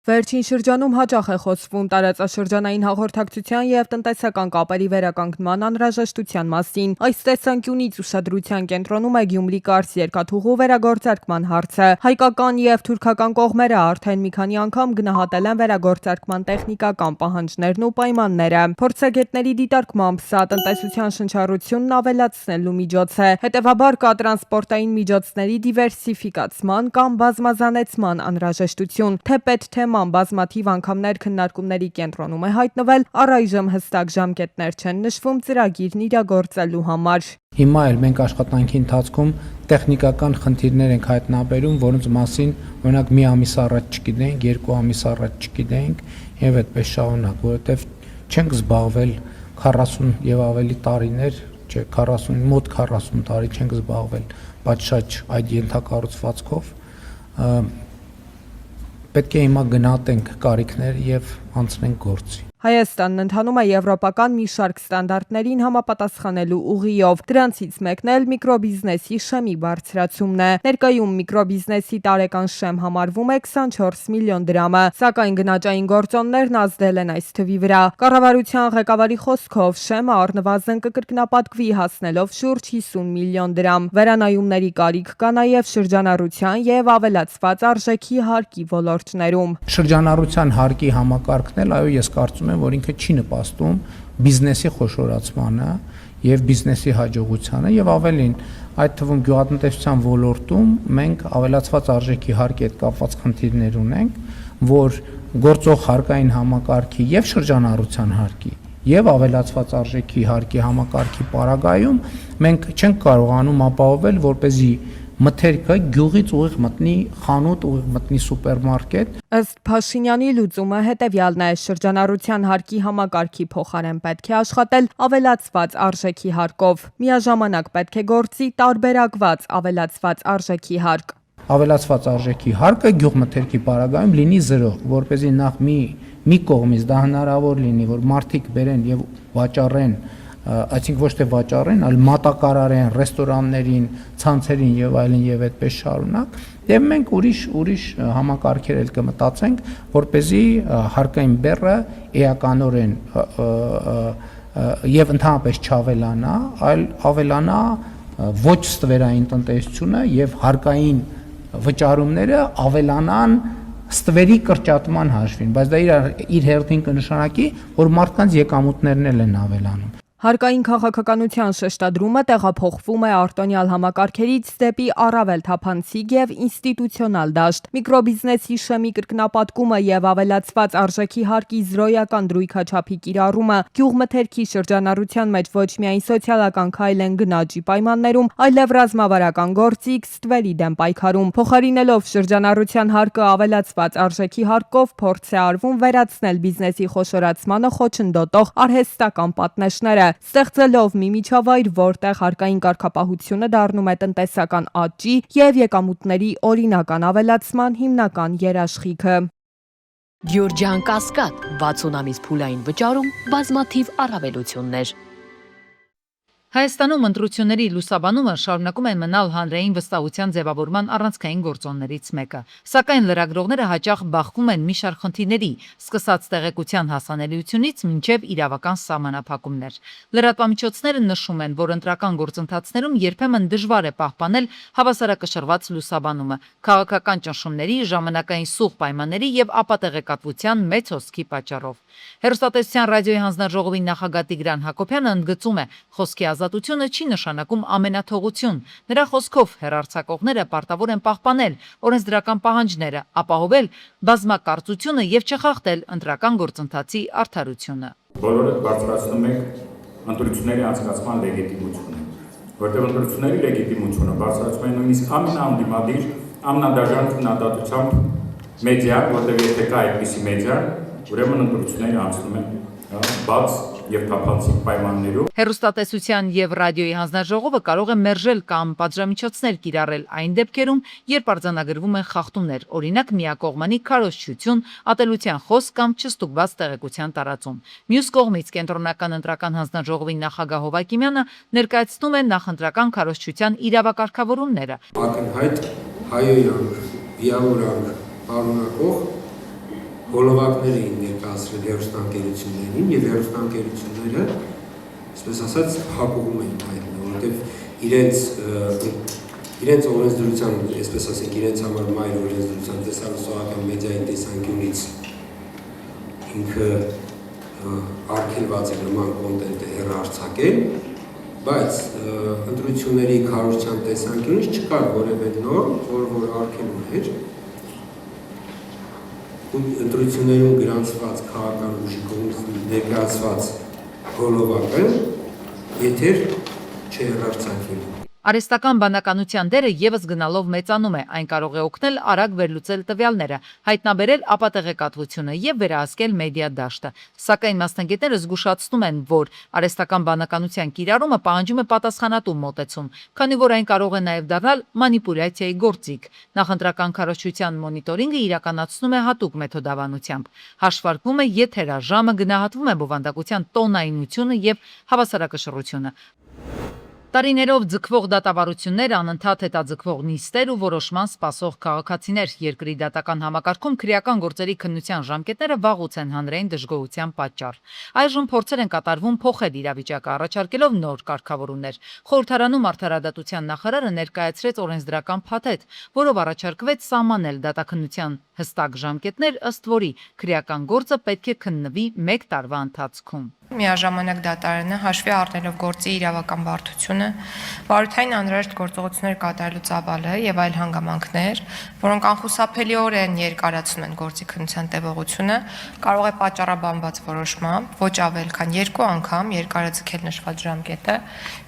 Վերջին շրջանում հաճախ է խոսվում տարածաշրջանային հաղորդակցության և տնտեսական կապերի վերականգնման անհրաժեշտության մասին։ Այս տեսանկյունից ուշադրության կենտրոնում է Գյումրի-Կարս երկաթուղու վերագործարկման հարցը։ Հայկական և թուրքական կողմերը արդեն մի քանի անգամ գնահատել են վերագործարկման տեխնիկական պահանջներն ու պայմանները։ Փորձագետների դիտարկմամբ սա տնտեսության շնչառությունն ավելացնելու միջոց է, հետևաբար կա տրանսպորտային միջոցների դիվերսիֆիկացման կամ բազմազանեցման անհրաժեշտություն։ Թեպետ թեման բազմաթիվ անգամներ քննարկումների կենտրոնում է հայտնվել, առայժմ հստակ ժամկետներ չեն նշվում ծրագիրն իրագործելու համար։ Հիմա էլ մենք աշխատանքի ընթացքում տեխնիկական խնդիրներ ենք հայտնաբերում, որոնց մասին օրինակ մի ամիս առաջ չգիտենք, 2 ամիս առաջ չգիտենք եւ այդպես շարունակ, որովհետեւ չենք զբաղվել 40 եւ ավելի տարիներ, չէ 40 մոտ 40 տարի չենք զբաղվել պատշաճ այդ ենթակառուցվածքով։ Պետք է հիմա գնահատենք կարիքներ եւ անցնենք գործի։ Հայաստանն ընթանում է եվրոպական մի շարք ստանդարտներին համապատասխանելու ուղիով։ Դրանցից մեկն էլ միկրոբիզնեսի շեմի բարձրացումն է։ Ներկայում միկրոբիզնեսի տարեկան շեմ համարվում է 24 միլիոն դրամը, սակայն գնաճային գործոններն ազդել են այս թվի վրա։ Կառավարության ղեկավարի խոսքով շեմը առնվազն կկրկնապատկվի հասնելով շուրջ 50 միլիոն դրամ։ Վերանայումների կարիք կա նաև շրջանառության եւ ավելացված արժեքի հարկի ոլորտներում։ Շրջանառության հարկի համակարգն էլ, այո, ես կարծում որ ինքը չի նպաստում բիզնեսի խոշորացմանը եւ բիզնեսի հաջողությանը եւ ավելին այդ թվում գյուղատնտեսության ոլորտում մենք ավելացված արժեքի հարկի հետ կապված խնդիրներ ունենք, որ գործող հարկային համակարգի եւ շրջանառության հարկի եւ ավելացված արժեքի հարկի համակարգի պարագայում մենք չենք կարողանում ապահովել, որպեսզի մթերքը գյուղից ուղիղ մտնի խանութ, ուղիղ մտնի սուպերմարկետ։ Ըստ Փաշինյանի լուծումը հետևյալն է. շրջանառության հարկի համակարգի փոխարեն պետք է աշխատել ավելացված արժեքի հարկով։ Միաժամանակ պետք է գործի տարբերակված ավելացված արժեքի հարկ։ Ավելացված արժեքի հարկը գյուղմթերքի պարագայում լինի 0, որպեսզի նախ մի կողմից դա հնարավոր լինի, որ մարդիկ բերեն եւ վաճառեն, այսինքն ոչ թե վաճառեն, այլ մատակարարեն ռեստորաններին, ցանցերին եւ այլն եւ այդպես շարունակ, եւ մենք ուրիշ համակարգեր էլ կմտածենք, որպեսզի հարկային բեռը էականորեն եւ ընդհանրապես չավելանա, այլ ավելանա ոչ ստվերային տնտեսությունը եւ հարկային վճարումները ավելանան ստվերի կրճատման հաշվին, բայց դա իր հերթին կնշանակի, որ մարդկանց եկամուտներն էլ են ավելանում։ Հարկային քաղաքականության շեշտադրումը տեղափոխվում է արտոնյալ համակարգերից դեպի առավել թափանցիկ եւ ինստիտուցիոնալ դաշտ։ Միկրոբիզնեսի շեմի կրկնապատկումը եւ ավելացված արժեքի հարկի զրոյական դրույքաչափի կիրառումը գյուղմթերքի շրջանառության մեջ ոչ միայն սոցիալական քայլ են գնաճի պայմաններում, այլև ռազմավարական գործիք ստվերի դեմ պայքարում։ Փոխարինելով շրջանառության հարկը ավելացված արժեքի հարկով փորձ է արվում վերացնել բիզնեսի խոշորացմանը խոչընդոտող արհեստական պատնեշները, ստեղծելով մի միջավայր, որտեղ հարկային կարգապահությունը դառնում է տնտեսական աճի եւ եկամուտների օրինական ավելացման հիմնական երաշխիքը։ Գյուրջան Կասկադ 60 ամիս փուլային վճարում, բազմաթիվ առավելություններ։ Հայաստանում ընտրությունների լուսաբանումը շարունակում են մնալ հանրային վստահության ձևավորման առանցքային գործոններից մեկը, սակայն լրագրողները հաճախ բախվում են մի շարք խնդիրների, սկսած տեղեկության հասանելիությունից մինչև իրավական սահմանափակումներ։ Լրատվամիջոցները նշում են, որ ընտրական գործընթացներում երբեմն դժվար է պահպանել հավասարակշռված լուսաբանումը, քաղաքական ճնշումների, ժամանակային սուղ պայմանների եւ ապատեղեկատվության մեծ հոսքի պատճառով։ Հեռուստատեսության ռադիոյի հանձնաժողովի նախագահ Տիգրան Հակոբյանը ընդգծում է, խոսքի ազատությունը չի նշանակում ամենաթողություն։ Նրա խոսքով հեռարձակողները պարտավոր են պահպանել օրենսդրական պահանջները, ապահովել բազմակարծությունը եւ չխախտել ընտրական գործընթացի արդարությունը։ Բոլորը բարձրացնում ենք ընտրությունների անցկացման լեգիտիմությունը, որտեղ ընտրությունների լեգիտիմությունը բարձրացում է նույնիսկ ամենաանդիմադիր, ամենադաժան քննադատությամբ մեդիա, որտեղ եթե կա այդպիսի մեդիա, ուրեմն ընտրությունները անցնում են բաց եւ թափանցիկ պայմաններով։ Հեռուստատեսության եւ ռադիոյի հանձնաժողովը կարող է մերժել կամ պատժամիջոցներ կիրառել այն դեպքերում, երբ արձանագրվում են խախտումներ, օրինակ միակողմանի քարոզչություն, ատելության խոսք կամ չստուգված տեղեկության տարածում։ Մյուս կողմից կենտրոնական ընտրական հանձնաժողովի նախագահ Հովակիմյանը ներկայացնում է նախընտրական քարոզչության իրավակարգավորումները։ Ակնհայտ հայոյանք, վիավորանք, պարունակող հոլովակներ էին ներկայացրել հեռուստաընկերություններին եւ հեռուստաընկերությունները, այսպես ասած, հակողում էին հայտնել, որովհետեւ իրենց օրենսդրության, այսպես ասենք, իրենց համար մայր օրենսդրության տեսահոլովակական մեդիայի տեսանկյունից ինքը արգելված է նման կոնտենտը հեռարձակել, բայց ընտրությունների քարոզչության տեսանկյունից չկար որևէ նորմ, որ արգելում էր ընտրություններում գրանցված քաղաքական ուժի կողմից ներկայացված հոլովակը եթեր չհեռարձակվի։ Արհեստական բանականության դերը եւս գնալով մեծանում է, այն կարող է օգնել արագ վերլուծել տվյալները, հայտնաբերել ապատեղեկատվությունը եւ վերահսկել մեդիա դաշտը։ Սակայն մասնագետները զգուշացնում են, որ արհեստական բանականության կիրառումը պահանջում է պատասխանատու մոտեցում, քանի որ այն կարող է նաեւ դառնալ մանիպուլյացիայի գործիք։ Նախընտրական քարոզչության մոնիտորինգը իրականացնում է հատուկ մեթոդավանությամբ։ Հաշվարկվում է եթերաժամը, գնահատվում է բովանդակության տոնայնությունը եւ հավասարակշռությունը։ Տարիներով ձգվող դատավարություններ, անընդհատ հետաձգվող նիստեր ու որոշման սպասող քաղաքացիներ երկրի դատական համակարգում քրեական գործերի քննության ժամկետները վաղուց են հանրային դժգոհության պատճառ։ Այժմ փորձեր են կատարվում փոխել իրավիճակը, առաջարկելով նոր կարգավորումներ։ Խորհրդարանում արդարադատության նախարարը ներկայացրեց օրենսդրական փաթեթ, որով առաջարկվեց սահմանել դատաքննության հստակ ժամկետներ, ըստ որի քրեական գործը պետք է քննվի 1 տարվա ընթացքում։ Միաժամանակ դատարանը հաշվի առնելով գործի իրավական բարդությունը, վարույթային անհրաժեշտ գործողություններ կատարելու ծավալը եւ այլ հանգամանքներ, որոնք անխուսափելիորեն երկարացնում են գործի քննության տևողությունը, կարող է պատճառաբանված որոշմամբ ոչ ավել քան 2 անգամ երկարաձգել նշված ժամկետը,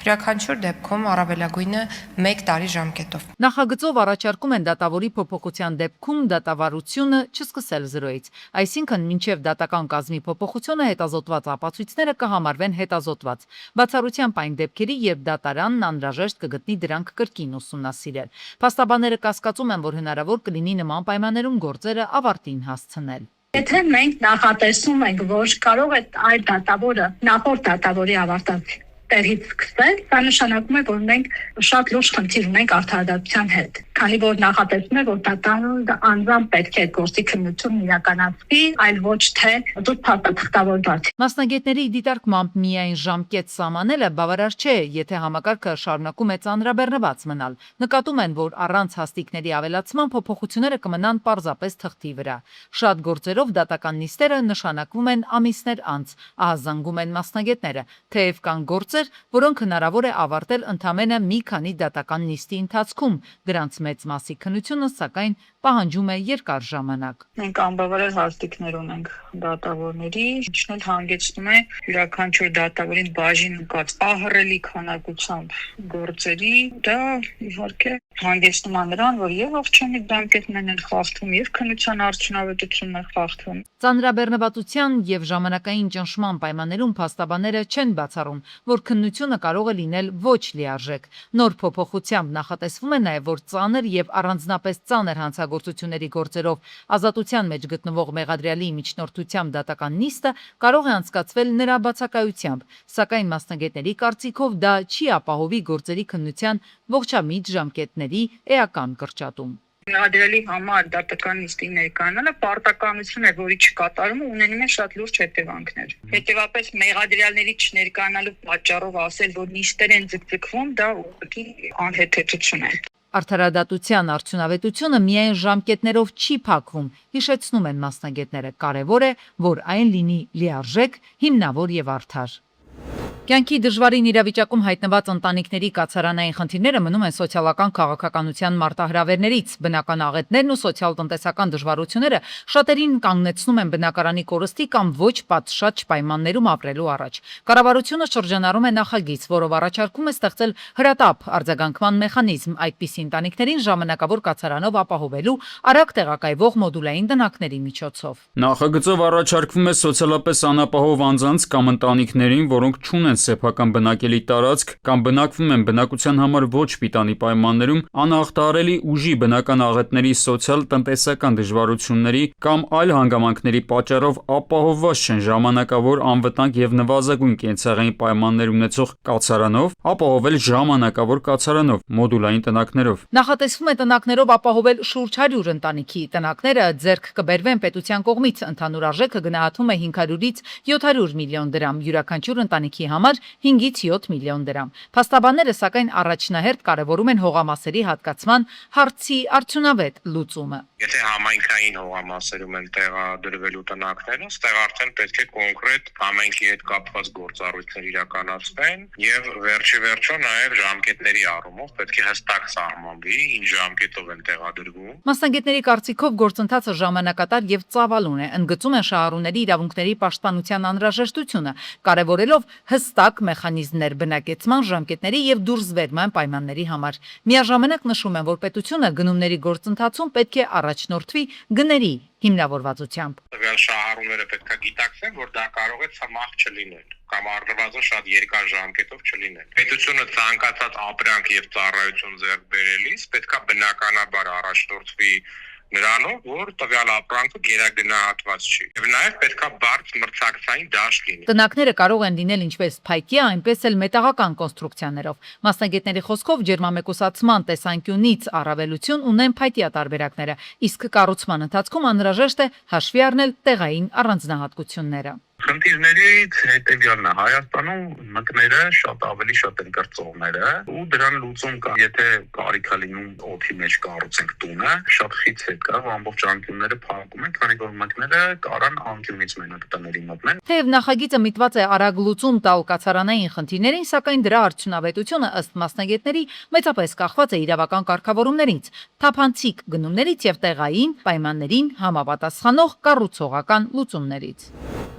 յուրաքանչյուր դեպքում առավելագույնը 1 տարի ժամկետով։ Նախագծով առաջարկում են դատավորի փոփոխության դեպքում դատավարությունը չսկսել զրոյից, այսինքն մինչև դատական կազմի փոփոխությունը հետազոտված ապացույցները կհամարվեն հետազոտված, բացառությամբ այն դեպքերի, երբ դատարանն անհրաժեշտ կգտնի դրանք կրկին ուսումնասիրել։ Փաստաբանները կասկածում են, որ հնարավոր կլինի նման պայմաններում գործերը ավարտին հասցնել։ Եթե մենք նախատեսում ենք, որ կարող է այդ դատավորը նախորդ դատավորի ավարտած տեղից սկսել, դա նշանակում է, որ մենք շատ լուրջ խնդիր ունենք արդարադատության հետ, քանի որ նախատեսում է, որ դատարանը անձամբ պետք է գործի քննությունն իրականացվի, այլ ոչ թե դուք փաստաթղթավորված։ Մասնագետների դիտարկմամբ միայն ժամկետ սահմանելը բավարար չէ, եթե համակարգը շարունակում է ծանրաբեռնված մնալ։ Նկատում են, որ առանց հաստիկների ավելացման փոփոխությունները կմնան պարզապես թղթի վրա։ Շատ գործերով դատական նիստերը նշանակվում են ամիսներ անց, ահազանգում են մասնագետները, թեև կան գործեր, որոնք հնարավոր է ավարտել ընդամենը մի քանի դատական նիստի ընթացքում, դրանց մեծ մասի քննությունը սակայն պահանջում է երկար ժամանակ։ Մենք անբավարար հաստիկներ ունենք դատավորների, ինչն էլ հանգեցնում է յուրաքանչյուր դատավորին բաժին ընկած ահռելի քանակությամբ գործերի, դա իհարկե հանգեցնում է նրան, որ եւ ողջունի դամկետներն են խախտվում, եւ քննության արդյունավետությունն է խախտվում։ Ծանրաբեռնվածության եւ ժամանակային ճնշման պայմաններում փաստաբանները չեն բացառում, որ քննությունը կարող է լինել ոչ լիարժեք։ Նոր փոփոխությամբ նախատեսվում է նաեւ, որ ծանր եւ առանձնապես ծանր հանցագործությունների գործերով ազատության մեջ գտնվող մեղադրյալի միջնորդությամբ դատական նիստը կարող է անցկացվել նրա բացակայությամբ, սակայն մասնագետների կարծիքով դա չի ապահովի գործերի քննության ողջամիտ ժամկետների էական կրճատում։ Մեղադրյալի համար դատական նիստի ներկայանալը պարտականություն է, որի չկատարումը ունենում է շատ լուրջ հետևանքներ։ Հետևաբար մեղադրյալների չներկայանալու պատճառով ասել, որ նիստեր են ձգձգվում, դա ուղղակի անհեթեթություն է։ Արդարադատության արդյունավետությունը միայն ժամկետներով չի փակվում, հիշեցնում են մասնագետները, կարևոր է, որ այն լինի լիարժեք, հիմնավոր եւ արդար։ Կյանքի դժվարին իրավիճակում հայտնված ընտանիքների կացարանային խնդիրները մնում են սոցիալական քաղաքականության մարտահրավերներից, բնական աղետներն ու սոցիալ-տնտեսական դժվարությունները շատերին կանգնեցնում են բնակարանի կորստի կամ ոչ պատշաճ պայմաններում ապրելու առաջ։ Կառավարությունը շրջանառում է նախագիծ, որով առաջարկում է ստեղծել հրատապ արձագանքման մեխանիզմ այդպիսի ընտանիքներին ժամանակավոր կացարանով ապահովելու արագ տեղակայվող մոդուլային տնակների միջոցով։ Նախագծով առաջարկվում է սոցիալապես անապահով անձանց կամ ընտանիքներին, որոնք չունեն սեփական բնակելի տարածք կամ բնակվում են բնակության համար ոչ պիտանի պայմաններում, անհաղթահարելի ուժի բնական աղետների, սոցիալ-տնտեսական դժվարությունների կամ այլ հանգամանքների պատճառով ապահովված չեն ժամանակավոր անվտանգ եւ նվազագույն կենցաղային պայմաններ ունեցող կացարանով, ապահովել ժամանակավոր կացարանով, մոդուլային տնակներով։ Նախատեսվում է տնակներով ապահովել շուրջ 100 ընտանիքի։ Տնակները ձեռք կբերվեն պետության կողմից, ընդհանուր արժեքը գնահատվում է 500-ից 700 միլիոն դրամ, յուրաքանչյուր ընտանիքի համար 5-ից 7 միլիոն դրամ։ Փաստաբանները սակայն առաջնահերթ կարևորում են հողամասերի հատկացման հարցի արդյունավետ լուծումը։ Եթե համայնքային հողամասերում են տեղադրվելու տնակները, այստեղ արդեն պետք է կոնկրետ համայնքի հետ կապված գործառույթներ իրականացվեն եւ վերջիվերջո նաեւ ժամկետների առումով պետք է հստակ սահմանվի ինչ ժամկետով են տեղադրվում։ Մասնագետների կարծիքով գործընթացը ժամանակատար եւ ծավալուն է, ընդգծում են շահառուների իրավունքների պաշտպանության անհրաժեշտությունը, կարևորելով հստակ մեխանիզմներ բնակեցման ժամկետների եւ դուրսբերման պայմանների համար։ Միաժամանակ նշում են, որ պետությունը գնումների գործընթացում պետք է առաջնորդվի գների հիմնավորվածությամբ։ Տվյալ շահառուները պետք է գիտակցեն, որ դա կարող է ցամաք չլինել կամ առնվազն շատ երկար ժամկետով չլինել։ Պետությունը ցանկացած ապրանք եւ ծառայություն ձեռք բերելիս պետք է բնականաբար առաջնորդվի նրանով, որ տվյալ ապրանքը գերագնահատված չի։ Եվ նաև պետք է բարձ մրցակցային դաշտ լինի։ Տնակները կարող են լինել ինչպես փայկյա, այնպես էլ մետաղական կոնստրուկցիաներով։ Մասնագետների խոսքով ջերմամեկուսացման տեսանկյունից առավելություն ունեն փայտյա տարբերակները, իսկ կառուցման ընթացքում անհրաժեշտ է հաշվի առնել տեղային առանձնահատկությունները։ Խնդիրներից հետևյալն է, Հայաստանում մկները շատ ավելի շատ են կրծողները ու դրան լուծում կա։ Եթե կարիք է լինում օդի մեջ կառուցենք տունը, շատ խիտ հետ կա, ամբողջ անկյունները փակում են, քանի որ մկները կարան անկյունից մենակ տների մտնեն։ Թեև նախագիծը միտված է արագ լուծում տալ կացարանային խնդիրներին, սակայն դրա արդյունավետությունը ըստ մասնագետների մեծապես կախված է իրավական կարգավորումներից, թափանցիկ գնումներից եւ տեղային պայմաններին համապատասխանող կառուցողական լուծումներից։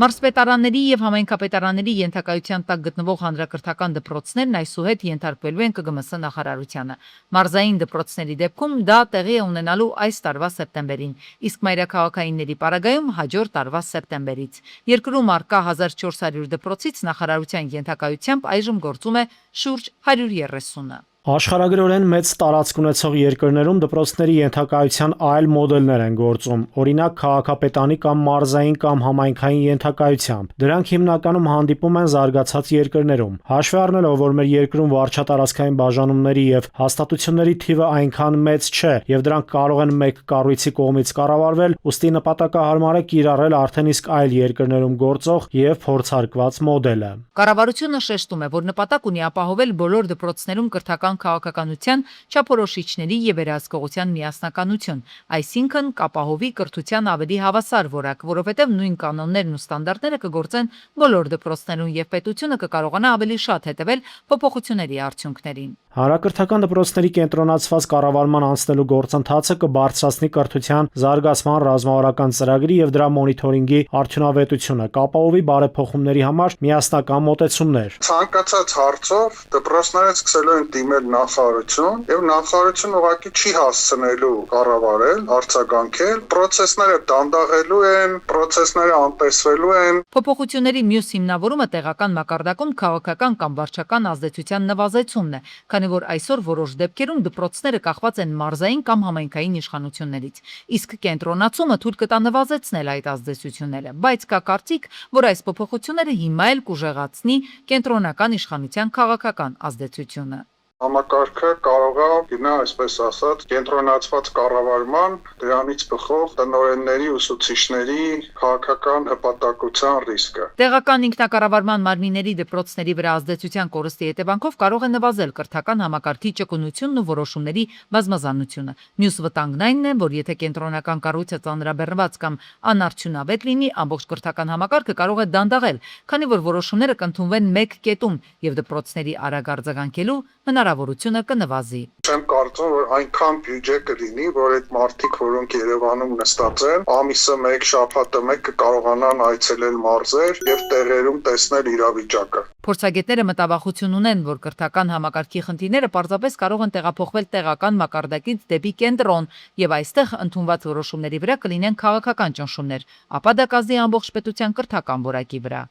Մարզպետարանների եւ համայնքապետարանների ենթակայության տակ գտնվող հանրակրթական դպրոցներն այսուհետ ենթարկվելու են ԿԳՄՍ նախարարությանը։ Մարզային դպրոցների դեպքում դա տեղի է ունենալու այս տարվա սեպտեմբերին, իսկ մայրաքաղաքայինների պարագայում հաջորդ տարվա սեպտեմբերից։ Երկրում առկա 1400 դպրոցից նախարարության ենթակայությամբ այժմ գործում է շուրջ 130-ը։ Աշխարհագրորեն մեծ տարածք ունեցող երկրներում դպրոցների ենթակայության այլ մոդելներ են գործում, օրինակ քաղաքապետանի կամ մարզային կամ համայնքային ենթակայությամբ։ Դրանք հիմնականում հանդիպում են զարգացած երկրներում։ Հաշվի առնելով, որ մեր երկրում վարչատարածքային բաժանումների եւ հաստատությունների թիվը այնքան մեծ չէ եւ դրանք կարող են մեկ կառույցի կողմից կառավարվել, ուստի նպատակահարմար է կիրառել արդեն իսկ այլ երկրներում գործող եւ փորձարկված մոդելը։ Կառավարությունը շեշտում է, որ նպատակ ունի ապահովել բոլոր դպրոցներում կրթական քաղաքականության չափորոշիչների եւ վերահսկողության միասնականություն, այսինքն կապահովի կրթության ավելի հավասար որակ, որովհետեւ նույն կանոններն ու ստանդարտները կգործեն բոլոր դպրոցներում եւ պետությունը կկարողանա ավելի շատ հետևել փոփոխությունների արդյունքներին։ Հանրակրթական դպրոցների կենտրոնացված կառավարման անցնելու գործընթացը կբարձրացնի կրթության զարգացման ռազմավարական ծրագրի եւ դրա մոնիթորինգի արդյունավետությունը, կապահովի բարեփոխումների համար միասնական մոտեցումներ։ Ցանկացած հարցով դպրոցները սկսելու են դիմել նախարարություն եւ նախարարությունը ուղղակի չի հասցնելու կառավարել, արձագանքել, process-ները դանդաղելու են, process-ները անտեսվելու են։ Փոփոխությունների մյուս հիմնավորումը տեղական մակարդակում քաղաքական կամ վարչական ազդեցության նվազեցումն է, քանի որ այսօր որոշ դեպքերում դպրոցները կախված են մարզային կամ համայնքային իշխանություններից, իսկ կենտրոնացումը թույլ կտա նվազեցնել այդ ազդեցությունները, բայց կա կարծիք, որ այս փոփոխությունները հիմա էլ կուժեղացնի կենտրոնական իշխանության քաղաքական ազդեցությունը։ Համակարգը կարող է գնա, այսպես ասած, կենտրոնացված կառավարման, դրանից բխող տնօրենների, ուսուցիչների քաղաքական հպատակության ռիսկը։ Տեղական ինքնակառավարման մարմինների դպրոցների վրա ազդեցության կորստի հետևանքով կարող է նվազել կրթական համակարգի ճկունությունն ու որոշումների բազմազանությունը։ Մյուս վտանգն այն է, որ եթե կենտրոնական կառույցը ծանրաբեռնված կամ անարդյունավետ լինի, ամբողջ կրթական համակարգը կարող է դանդաղել, քանի որ որոշումները կընդունվեն մեկ կետում եւ դպրոցների արագ արձագանքելու հնարավորությունը կնվազի։ Չեմ կարծում, որ այնքան բյուջե կլինի, որ այդ մարդիկ, որոնք Երևանում նստած են, ամիսը մեկ, շաբաթը մեկ կկարողանան այցելել մարզեր եւ տեղերում տեսնել իրավիճակը։ Փորձագետները մտավախություն ունեն, որ կրթական համակարգի խնդիրները պարզապես կարող են տեղափոխվել տեղական մակարդակից դեպի կենտրոն եւ այստեղ ընդունված որոշումների վրա կլինեն քաղաքական ճնշումներ, ապա դա կազդի ամբողջ պետության կրթական որակի վրա։